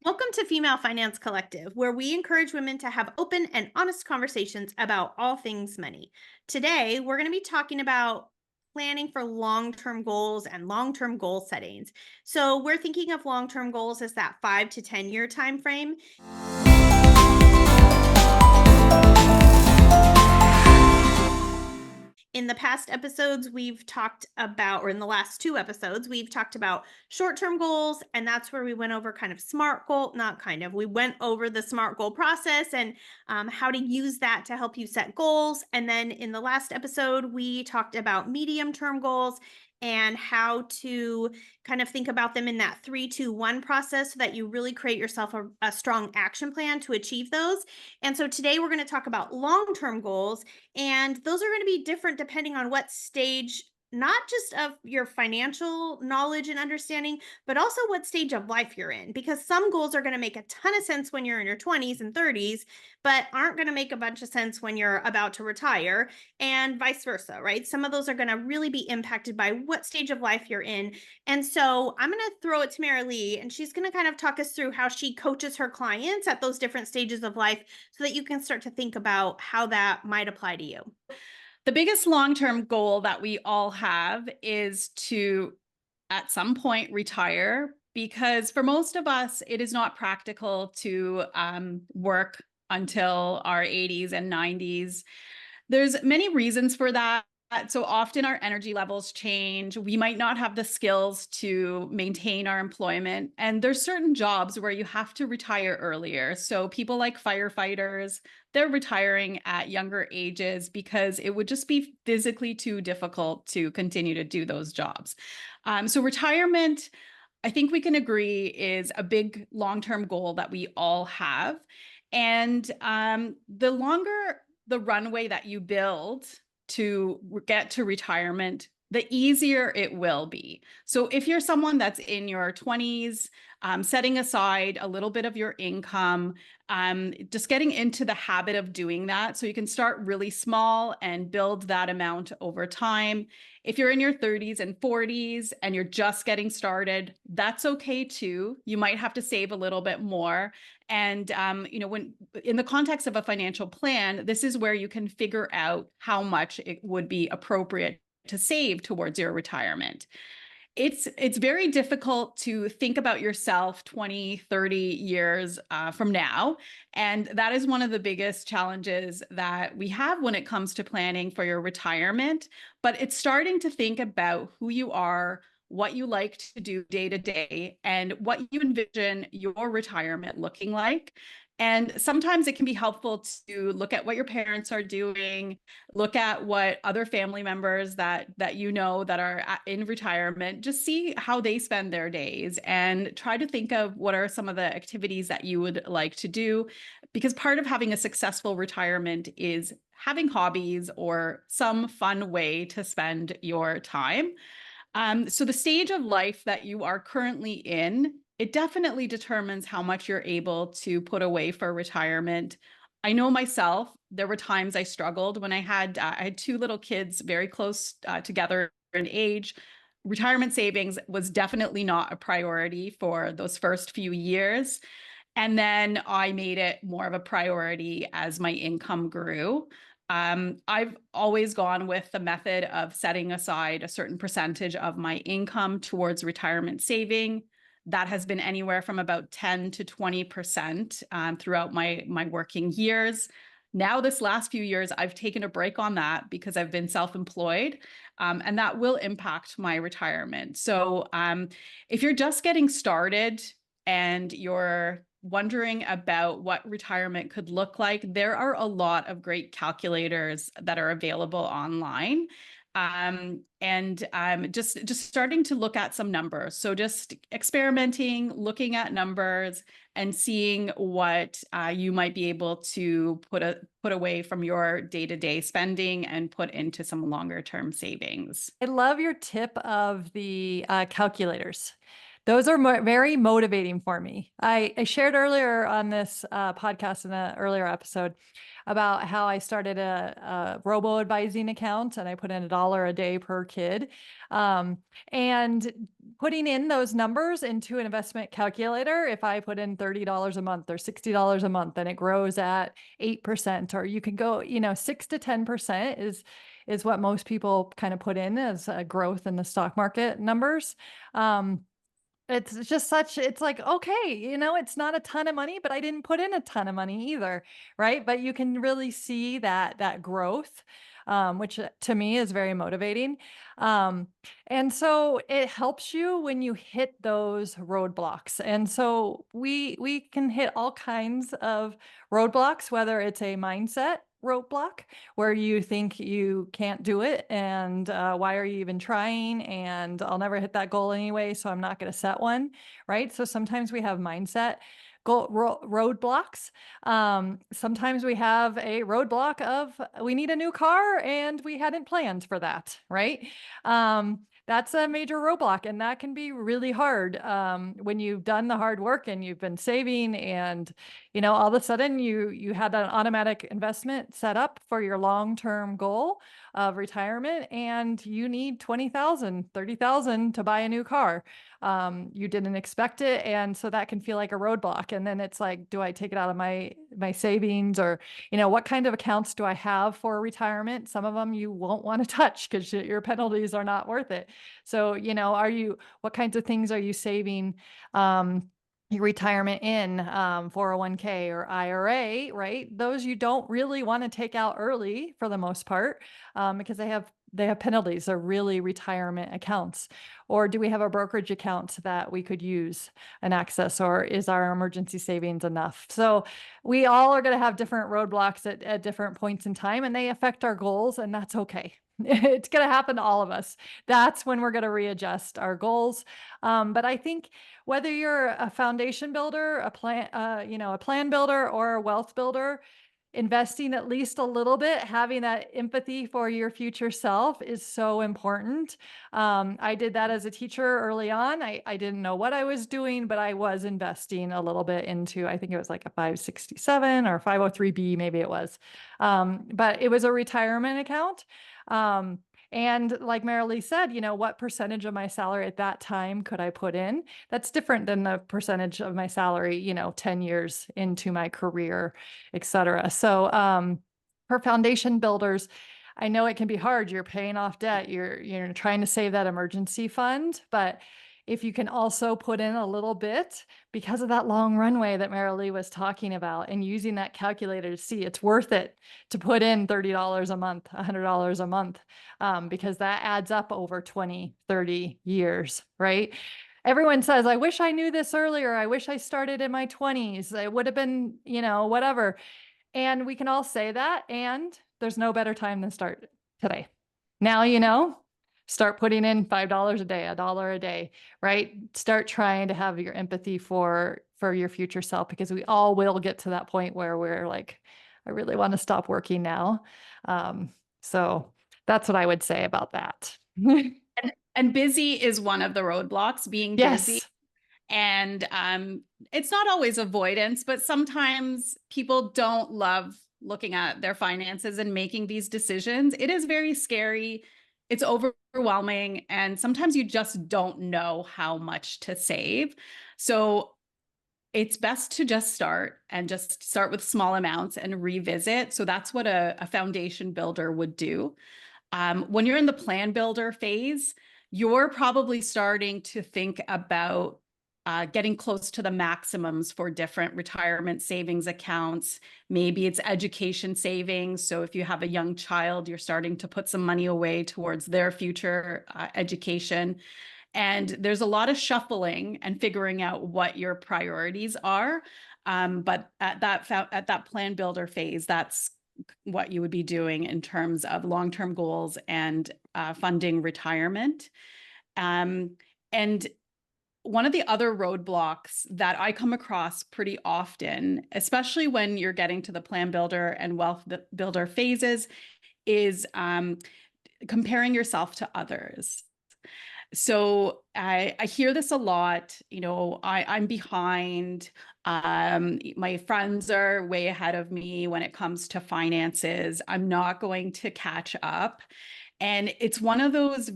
Welcome to Female Finance Collective, where we encourage women to have open and honest conversations about all things money. Today, we're going to be talking about planning for long term goals and long term goal settings. So, we're thinking of long term goals as that 5 to 10 year time frame. In the past episodes, we've talked about, or in the last two episodes, we've talked about short term goals. And that's where we went over kind of SMART goal, not kind of, we went over the SMART goal process and how to use that to help you set goals. And then in the last episode, we talked about medium term goals and how to kind of think about them in that 3, 2, 1 process so that you really create yourself a strong action plan to achieve those. And so today we're going to talk about long term goals, and those are going to be different depending on what stage, not just of your financial knowledge and understanding, but also what stage of life you're in. Because some goals are going to make a ton of sense when you're in your 20s and 30s, but aren't going to make a bunch of sense when you're about to retire, and vice versa, right? Some of those are going to really be impacted by what stage of life you're in. And so I'm going to throw it to Mary Lee, and she's going to kind of talk us through how she coaches her clients at those different stages of life so that you can start to think about how that might apply to you. The biggest long-term goal that we all have is to, at some point, retire, because for most of us, it is not practical to work until our 80s and 90s. There's many reasons for that. So often our energy levels change. We might not have the skills to maintain our employment. And there's certain jobs where you have to retire earlier. So people like firefighters, they're retiring at younger ages because it would just be physically too difficult to continue to do those jobs. So retirement, I think we can agree, is a big long-term goal that we all have. And the longer the runway that you build to get to retirement, the easier it will be. So if you're someone that's in your 20s, setting aside a little bit of your income, just getting into the habit of doing that so you can start really small and build that amount over time. If you're in your 30s and 40s and you're just getting started, that's okay too. You might have to save a little bit more. And when in the context of a financial plan, this is where you can figure out how much it would be appropriate to save towards your retirement. It's very difficult to think about yourself 20, 30 years from now. And that is one of the biggest challenges that we have when it comes to planning for your retirement. But it's starting to think about who you are, what you like to do day to day, and what you envision your retirement looking like. And sometimes it can be helpful to look at what your parents are doing, look at what other family members that you know that are in retirement, just see how they spend their days and try to think of what are some of the activities that you would like to do. Because part of having a successful retirement is having hobbies or some fun way to spend your time. So the stage of life that you are currently in, it definitely determines how much you're able to put away for retirement. I know myself, there were times I struggled when I had two little kids very close together in age. Retirement savings was definitely not a priority for those first few years. And then I made it more of a priority as my income grew. I've always gone with the method of setting aside a certain percentage of my income towards retirement saving. That has been anywhere from about 10 to 20% throughout my working years. Now, this last few years, I've taken a break on that because I've been self-employed, and that will impact my retirement. So if you're just getting started and you're wondering about what retirement could look like, there are a lot of great calculators that are available online. And just starting to look at some numbers. So just experimenting, looking at numbers, and seeing what you might be able to put away from your day-to-day spending and put into some longer-term savings. I love your tip of the calculators. those are very motivating for me. I shared earlier on this podcast in an earlier episode about how I started a robo advising account and I put in $1 a day per kid. And putting in those numbers into an investment calculator, if I put in $30 a month or $60 a month, then it grows at 8%, or you can go, 6 to 10% is what most people kind of put in as a growth in the stock market numbers. It's just it's like, okay, it's not a ton of money, but I didn't put in a ton of money either, right? But you can really see that growth, which to me is very motivating. Um, and so it helps you when you hit those roadblocks. And so we can hit all kinds of roadblocks, whether it's a mindset roadblock where you think you can't do it and why are you even trying, and I'll never hit that goal anyway, so I'm not going to set one, right? So sometimes we have mindset roadblocks. Sometimes we have a roadblock of we need a new car and we hadn't planned for that, right? That's a major roadblock, and that can be really hard when you've done the hard work and you've been saving, and all of a sudden you had an automatic investment set up for your long-term goal of retirement, and you need 20,000, 30,000 to buy a new car. You didn't expect it, and so that can feel like a roadblock. And then it's like, do I take it out of my savings, or what kind of accounts do I have for retirement? Some of them you won't want to touch because your penalties are not worth it. So what kinds of things are you saving your retirement in, 401k or IRA, right? Those you don't really want to take out early for the most part, because they have penalties. They're really retirement accounts. Or do we have a brokerage account that we could use and access, or is our emergency savings enough? So we all are going to have different roadblocks at different points in time, and they affect our goals, and that's okay. It's going to happen to all of us. That's when we're going to readjust our goals. But I think whether you're a foundation builder, a plan builder, or a wealth builder, investing at least a little bit, having that empathy for your future self is so important. I did that as a teacher early on. I didn't know what I was doing, but I was investing a little bit into, I think it was like a 567 or 503B, maybe it was. But it was a retirement account. And like Marilee said, what percentage of my salary at that time could I put in? That's different than the percentage of my salary, 10 years into my career, et cetera. So for foundation builders, I know it can be hard. You're paying off debt. You're trying to save that emergency fund, but if you can also put in a little bit because of that long runway that Marilee was talking about, and using that calculator to see it's worth it to put in $30 a month, $100 a month, because that adds up over 20, 30 years, right? Everyone says, I wish I knew this earlier. I wish I started in my 20s. It would have been, whatever. And we can all say that. And there's no better time than start today. Now, start putting in $5 a day, $1 a day, right? Start trying to have your empathy for your future self, because we all will get to that point where we're like, I really want to stop working now. So that's what I would say about that. And busy is one of the roadblocks, being busy. Yes. And it's not always avoidance, but sometimes people don't love looking at their finances and making these decisions. It is very scary. It's overwhelming. And sometimes you just don't know how much to save. So it's best to just start with small amounts and revisit. So that's what a foundation builder would do. When you're in the plan builder phase, you're probably starting to think about getting close to the maximums for different retirement savings accounts. Maybe it's education savings. So if you have a young child, you're starting to put some money away towards their future education. And there's a lot of shuffling and figuring out what your priorities are. But at that plan builder phase, that's what you would be doing in terms of long-term goals and funding retirement. And one of the other roadblocks that I come across pretty often, especially when you're getting to the plan builder and wealth builder phases, is comparing yourself to others. So I hear this a lot, I'm behind. My friends are way ahead of me when it comes to finances. I'm not going to catch up. And it's one of those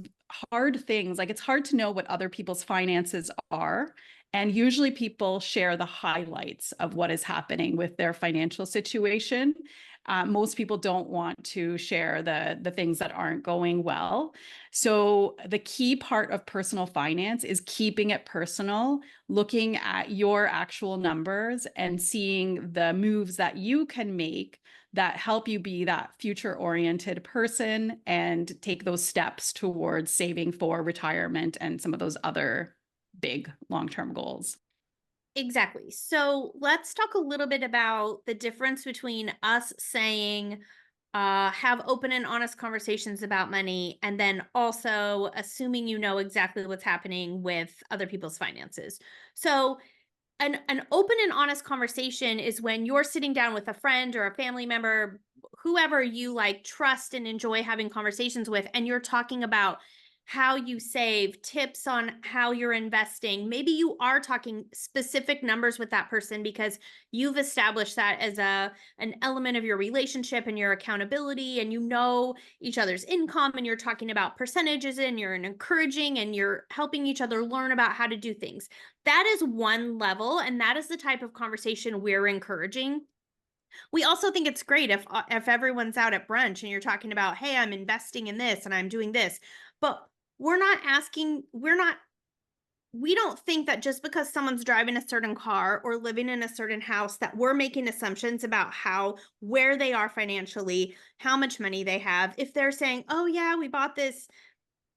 hard things. Like, it's hard to know what other people's finances are. And usually people share the highlights of what is happening with their financial situation. Most people don't want to share the things that aren't going well. So the key part of personal finance is keeping it personal, looking at your actual numbers and seeing the moves that you can make that help you be that future-oriented person and take those steps towards saving for retirement and some of those other big long-term goals. Exactly. So let's talk a little bit about the difference between us saying, have open and honest conversations about money, and then also assuming you know exactly what's happening with other people's finances. So an open and honest conversation is when you're sitting down with a friend or a family member, whoever you like trust and enjoy having conversations with, and you're talking about how you save, tips on how you're investing. Maybe you are talking specific numbers with that person because you've established that as an element of your relationship and your accountability, and you know each other's income, and you're talking about percentages, and you're encouraging and you're helping each other learn about how to do things. That is one level, and that is the type of conversation we're encouraging. We also think it's great if everyone's out at brunch and you're talking about, hey, I'm investing in this and I'm doing this. But we're not asking, we don't think that just because someone's driving a certain car or living in a certain house that we're making assumptions about where they are financially, how much money they have. If they're saying, oh yeah, we bought this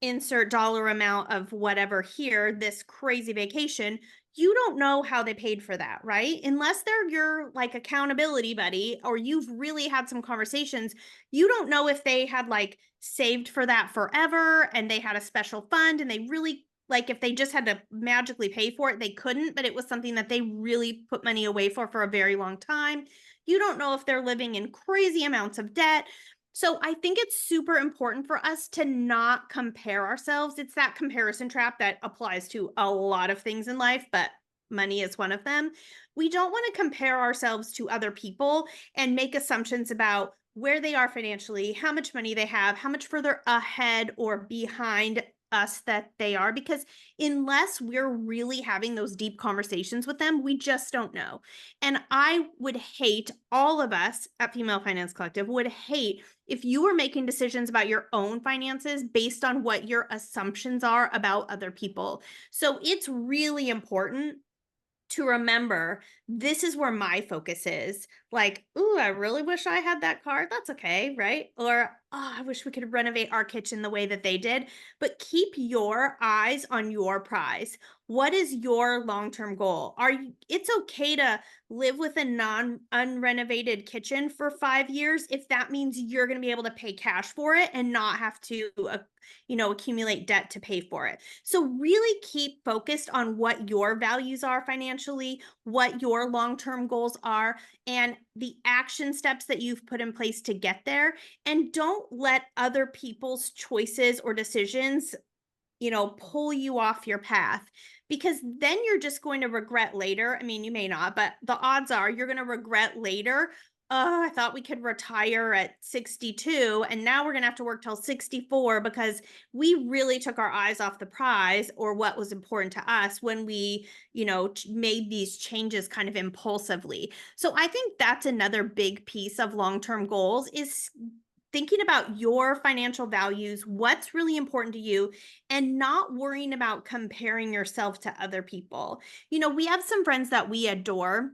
insert dollar amount of whatever here, this crazy vacation, you don't know how they paid for that, right? Unless they're your like accountability buddy or you've really had some conversations, you don't know if they had like saved for that forever and they had a special fund and they really like if they just had to magically pay for it, they couldn't, but it was something that they really put money away for a very long time. You don't know if they're living in crazy amounts of debt. So I think it's super important for us to not compare ourselves. It's that comparison trap that applies to a lot of things in life, but money is one of them. We don't want to compare ourselves to other people and make assumptions about where they are financially, how much money they have, how much further ahead or behind us that they are, because unless we're really having those deep conversations with them, we just don't know. And I would hate, all of us at Female Finance Collective would hate if you were making decisions about your own finances based on what your assumptions are about other people. So it's really important to remember this is where my focus is. Like, ooh, I really wish I had that car. That's okay, right? Or, oh, I wish we could renovate our kitchen the way that they did. But keep your eyes on your prize. What is your long-term goal? It's okay to live with a unrenovated kitchen for 5 years if that means you're going to be able to pay cash for it and not have to accumulate debt to pay for it. So really keep focused on what your values are financially, what your long-term goals are, and the action steps that you've put in place to get there. And don't let other people's choices or decisions, pull you off your path, because then you're just going to regret later. I mean, you may not, but the odds are you're going to regret later. Oh, I thought we could retire at 62 and now we're going to have to work till 64 because we really took our eyes off the prize or what was important to us when we, made these changes kind of impulsively. So I think that's another big piece of long-term goals is thinking about your financial values, what's really important to you, and not worrying about comparing yourself to other people. We have some friends that we adore,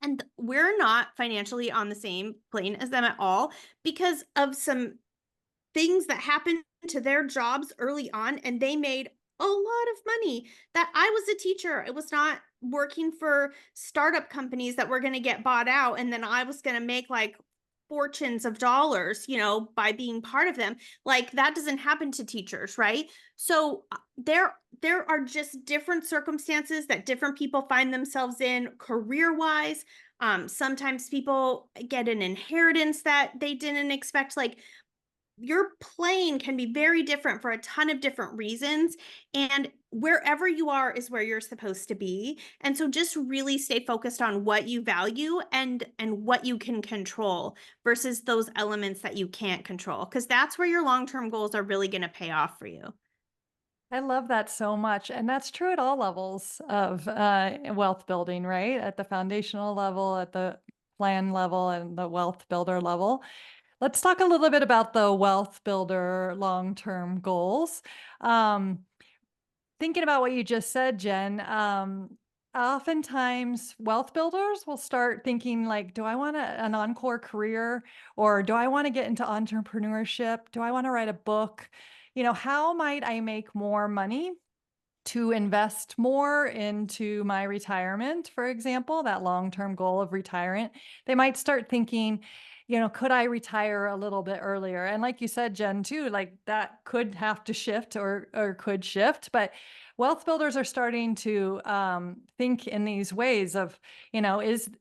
and we're not financially on the same plane as them at all because of some things that happened to their jobs early on, and they made a lot of money. That I was a teacher. It was not working for startup companies that were going to get bought out and then I was going to make like fortunes of dollars, by being part of them. Like that doesn't happen to teachers, right? So there are just different circumstances that different people find themselves in career-wise. Sometimes people get an inheritance that they didn't expect. Like your plane can be very different for a ton of different reasons, and wherever you are is where you're supposed to be. And so just really stay focused on what you value and what you can control versus those elements that you can't control, because that's where your long-term goals are really going to pay off for you. I love that so much. And that's true at all levels of wealth building, right? At the foundational level, at the plan level, and the wealth builder level. Let's talk a little bit about the wealth builder long-term goals. Um, Thinking about what you just said, Jen, oftentimes wealth builders will start thinking like, do I want an encore career, or do I want to get into entrepreneurship? Do I want to write a book? How might I make more money to invest more into my retirement, for example, that long-term goal of retirement? They might start thinking, could I retire a little bit earlier? And like you said, Jen, too, like that could have to shift or could shift, but wealth builders are starting to think in these ways of,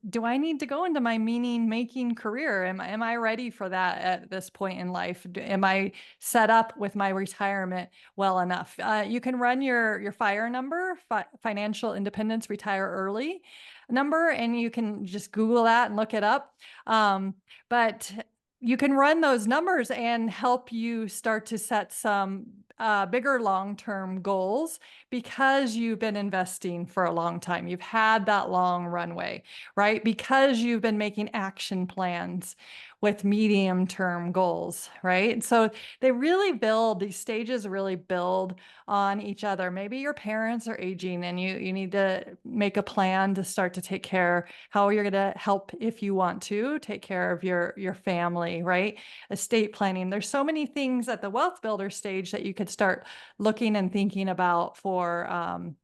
do I need to go into my meaning making career? Am I ready for that at this point in life? Am I set up with my retirement well enough? You can run your FIRE number, Financial Independence Retire Early number, and you can just Google that and look it up. But you can run those numbers and help you start to set some bigger long-term goals because you've been investing for a long time. You've had that long runway, right? Because you've been making action plans with medium-term goals, right? So these stages really build on each other. Maybe your parents are aging and you need to make a plan to start to take care how you're going to help, if you want to take care of your family, right? Estate planning. There's so many things at the wealth builder stage that you could start looking and thinking about for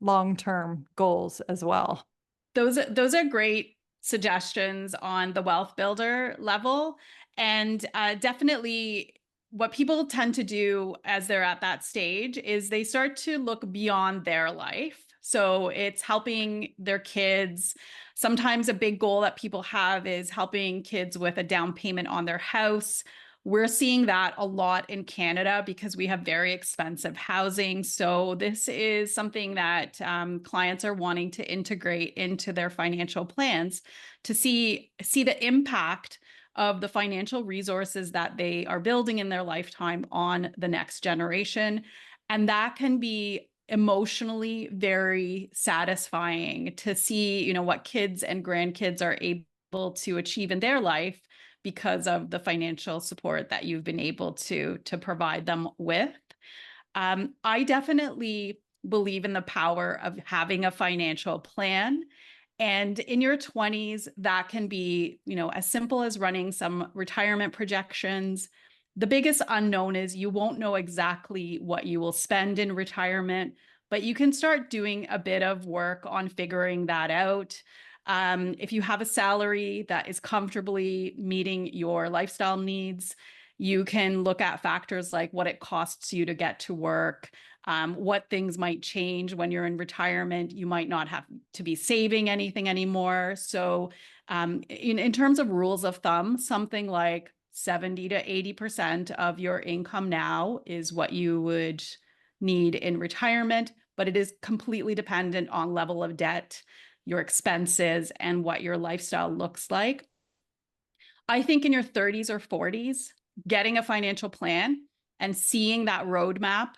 long-term goals as well. Those are great suggestions on the wealth builder level. And definitely what people tend to do as they're at that stage is they start to look beyond their life. So it's helping their kids. Sometimes a big goal that people have is helping kids with a down payment on their house. We're seeing that a lot in Canada because we have very expensive housing. So this is something that clients are wanting to integrate into their financial plans to see the impact of the financial resources that they are building in their lifetime on the next generation. And that can be emotionally very satisfying to see, what kids and grandkids are able to achieve in their life because of the financial support that you've been able to provide them with. I definitely believe in the power of having a financial plan. And in your 20s, that can be, as simple as running some retirement projections. The biggest unknown is you won't know exactly what you will spend in retirement, but you can start doing a bit of work on figuring that out. If you have a salary that is comfortably meeting your lifestyle needs, you can look at factors like what it costs you to get to work, what things might change when you're in retirement. You might not have to be saving anything anymore. So in terms of rules of thumb, something like 70 to 80% of your income now is what you would need in retirement, but it is completely dependent on level of debt, your expenses, and what your lifestyle looks like. I think in your 30s or 40s, getting a financial plan and seeing that roadmap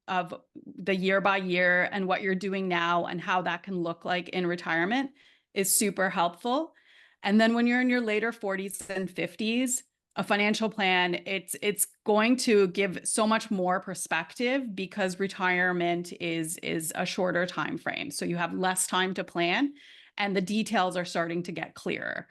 of the year by year and what you're doing now and how that can look like in retirement is super helpful. And then when you're in your later 40s and 50s, a financial plan, it's going to give so much more perspective because retirement is a shorter time frame. So you have less time to plan and the details are starting to get clearer.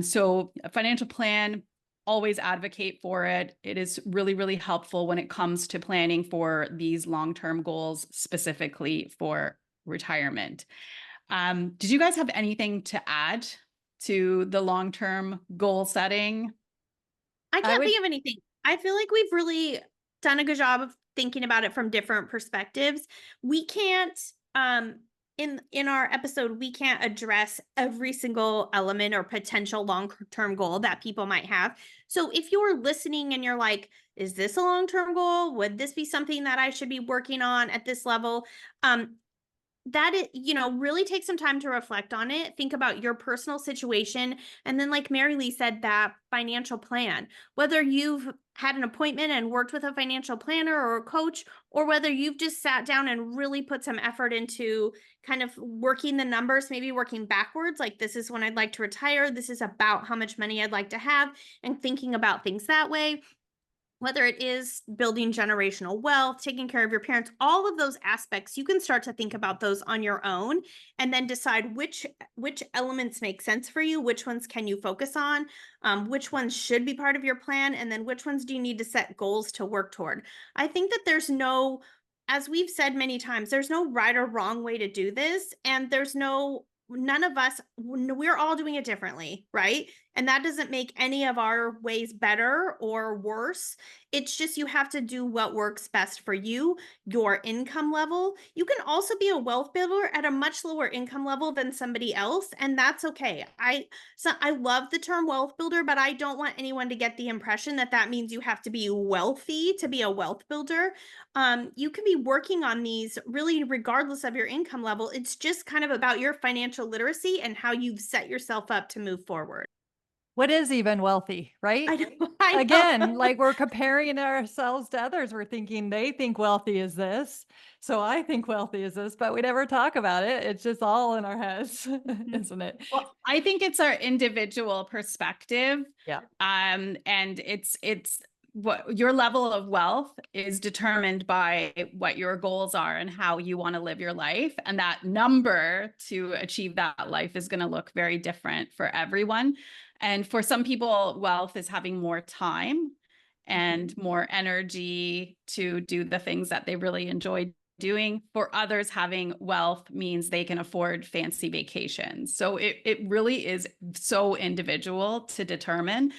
So a financial plan, always advocate for it. It is really, really helpful when it comes to planning for these long-term goals, specifically for retirement. Did you guys have anything to add to the long-term goal setting? I can't think of anything. I feel like we've really done a good job of thinking about it from different perspectives. We can't in our episode, we can't address every single element or potential long-term goal that people might have. So if you're listening and you're like, is this a long-term goal? Would this be something that I should be working on at this level? That it, really take some time to reflect on it, think about your personal situation, and then like Mary Lee said, that financial plan, whether you've had an appointment and worked with a financial planner or a coach, or whether you've just sat down and really put some effort into kind of working the numbers, maybe working backwards, like this is when I'd like to retire, this is about how much money I'd like to have, and thinking about things that way. Whether it is building generational wealth, taking care of your parents, all of those aspects, you can start to think about those on your own and then decide which elements make sense for you, which ones can you focus on, which ones should be part of your plan, and then which ones do you need to set goals to work toward. I think that there's no, as we've said many times, there's no right or wrong way to do this, and none of us, we're all doing it differently, right? And that doesn't make any of our ways better or worse. It's just you have to do what works best for you, your income level. You can also be a wealth builder at a much lower income level than somebody else, and that's okay. I love the term wealth builder, but I don't want anyone to get the impression that that means you have to be wealthy to be a wealth builder. You can be working on these really regardless of your income level. It's just kind of about your financial literacy and how you've set yourself up to move forward. What is even wealthy, right? I know. I know. Again, like we're comparing ourselves to others. We're thinking they think wealthy is this. So I think wealthy is this, but we never talk about it. It's just all in our heads, isn't it? Well, I think it's our individual perspective. Yeah. And it's what your level of wealth is determined by what your goals are and how you want to live your life. And that number to achieve that life is going to look very different for everyone. And for some people, wealth is having more time and more energy to do the things that they really enjoy doing. For others, having wealth means they can afford fancy vacations. So it really is so individual to determine.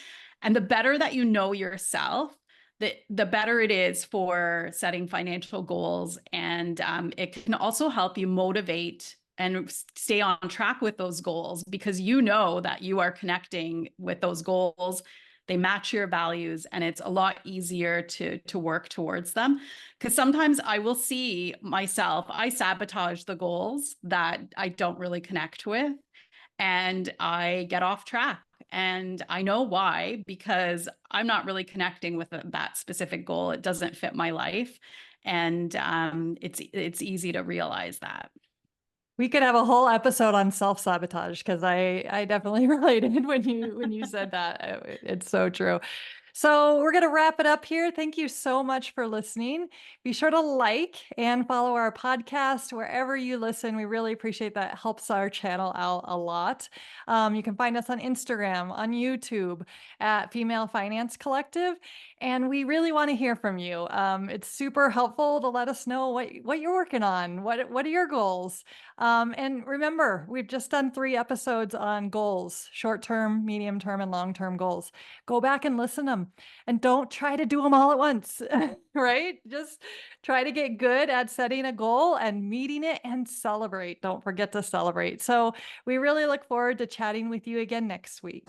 And the better that you know yourself, the better it is for setting financial goals. And it can also help you motivate and stay on track with those goals because you know that you are connecting with those goals. They match your values and it's a lot easier to work towards them. Because sometimes I will see myself, I sabotage the goals that I don't really connect with and I get off track. And I know why, because I'm not really connecting with that specific goal. It doesn't fit my life. And it's easy to realize that. We could have a whole episode on self-sabotage because I definitely related when you said that. It's so true. So we're going to wrap it up here. Thank you so much for listening. Be sure to like and follow our podcast wherever you listen. We really appreciate that. It helps our channel out a lot. You can find us on Instagram, on YouTube at Female Finance Collective. And we really want to hear from you. It's super helpful to let us know what you're working on. What are your goals? And remember, we've just done 3 episodes on goals, short-term, medium-term, and long-term goals. Go back and listen to them and don't try to do them all at once, right? Just try to get good at setting a goal and meeting it and celebrate. Don't forget to celebrate. So we really look forward to chatting with you again next week.